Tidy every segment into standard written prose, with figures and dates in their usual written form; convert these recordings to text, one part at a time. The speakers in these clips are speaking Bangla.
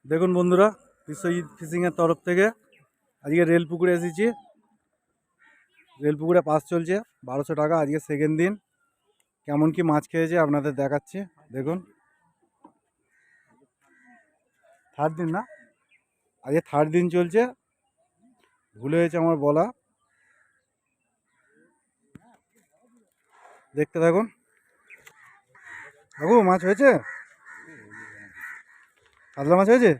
দেখুন বন্ধুরা, বিশ্বজিৎ ফিশিংয়ের তরফ থেকে আজকে রেলপুকুরে এসেছি। রেলপুকুরে পাস চলছে 1200 টাকা। আজকে সেকেন্ড দিন। কেমন কি মাছ খেয়েছে আপনাদের দেখাচ্ছি। দেখুন, থার্ড দিন না, আজকে থার্ড দিন চলছে। ভুলে হয়েছে আমার বলা। দেখতে থাকুন। বাবু, মাছ হয়েছে? কাতলা মাছ হয়েছে?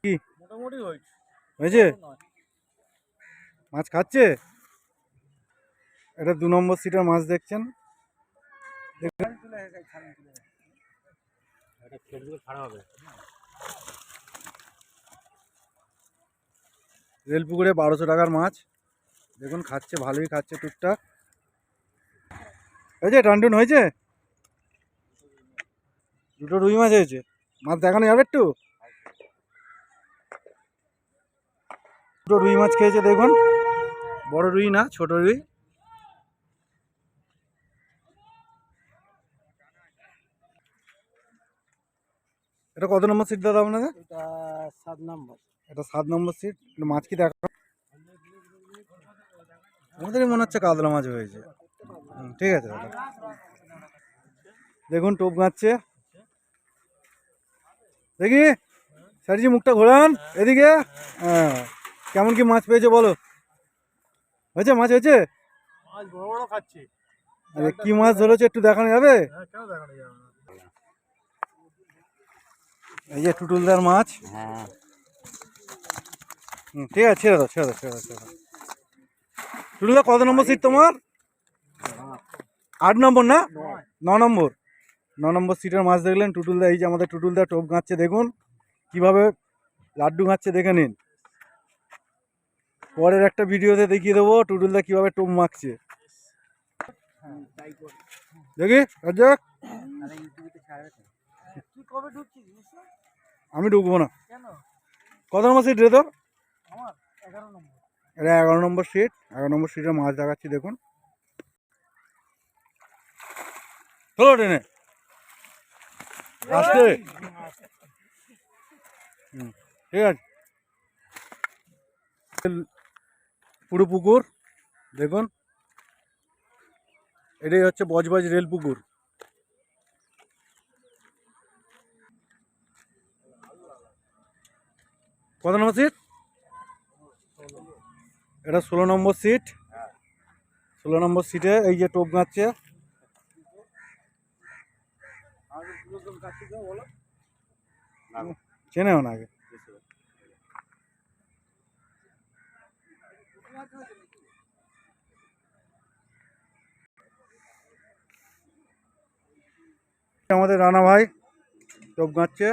কি মোটামুটি হয়েছে? মাছ খাচ্ছে। এটা 2 নম্বর সিটের মাছ দেখছেন। রেলপুকুরে 1200 টাকার মাছ। দেখুন খাচ্ছে, ভালোই খাচ্ছে টুকটাক। হয়েছে? টানটুন হয়েছে? 2টো রুই মাছ হয়েছে। মাছ দেখানো যাবে একটু? 2টো রুই মাছ খেয়েছে দেখুন। বড় রুই না, ছোট রুই। এটা কত নম্বর সিট দাদা আপনাদের? এটা 7 নম্বর। এটা 7 নম্বর সিট। মাছ কি দেখা আমাদেরই মনে হচ্ছে কাতলা মাছ হয়েছে। ঠিক আছে দাদা। দেখুন টোপ গাঁচ্ছে। দেখি স্যারজি, মুখটা ঘোরান এদিকে। হ্যাঁ, কেমন কি মাছ পেয়েছে বলো। হয়েছে? মাছ হয়েছে? মাছ বড় বড় খাচ্ছি। কি মাছ ধরেছে একটু দেখানো যাবে? হ্যাঁ, কেন দেখানো যাবে না? এই যে টুটুলদার মাছ। হ্যাঁ, ঠিক আছে, ছেড়ে দাও ছেড়ে দাও ছেড়ে দাও ছেড়ে দাও। টুটুলদা কত নম্বর সিট তোমার? 8 নম্বর না, 9 নম্বর। 9 নম্বর সিটের মাছ দেখলেন টুটুলদা। এই যে আমাদের টুটুলদা টোপ গাঁচ্ছে। দেখুন কিভাবে লাড্ডু গাঁচ্ছে, দেখে নিন। পরের একটা ভিডিওতে দেখিয়ে দেবো টুটুলদা কিভাবে টোপ মাখছে। দেখি রাজ্জাক, তুই কবে ঢুকছিস? আমি ঢুকবো না। কেন? কত নম্বর সিট রে তোর? আমার 11 নম্বর। এটা 11 নম্বর সিট। 11 নম্বর সিটের মাছ দেখাচ্ছি দেখুন। চলো ট্রেনে আসতে। ঠিক আছে। পুরো পুকুর দেখুন। এটাই হচ্ছে বজবজ রেল পুকুর। কত নম্বর সিট? এটা 16 নম্বর সিট। 16 নম্বর সিটে এই যে টোপ গাঁচ্ছে। চেনেও না আগে। আমাদের রানা ভাই টোপ গাঁচ্ছে।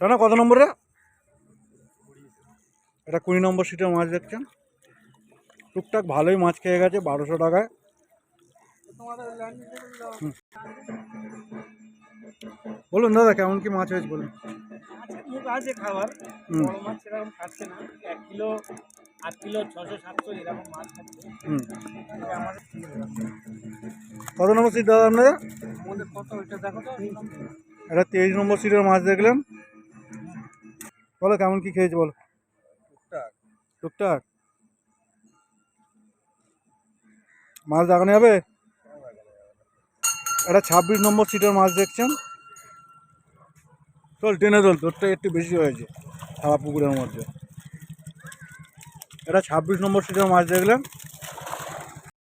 রানা কত নম্বরে? এটা 20 নম্বর সিটের মাছ দেখছেন। টুকটাক ভালোই মাছ খেয়ে গেছে 1200 টাকায়। বলুন দাদা, কেমন কি মাছ হয়েছে বলুন। মুখ আছে খাবার, বড় মাছ সেরকম খাচ্ছে না। 1 কিলো 8 কিলো 600 700 এরকম মাছ খাচ্ছে। কত নম্বর সিট দাদা আপনাদের? আমাদের কত ওইটা দেখো তো। এটা 23 নম্বর সিটের মাছ দেখলেন। বলো কেমন কি খেয়েছে বলো। টুকটাক মাছ দেখানো যাবে? এটা 26 নম্বর সিটের মাছ দেখছেন। চল টেনে চল, তোরটা একটু বেশি হয়েছে সারা পুকুরের মধ্যে। এটা 26 নম্বর সিটের মাছ দেখলেন।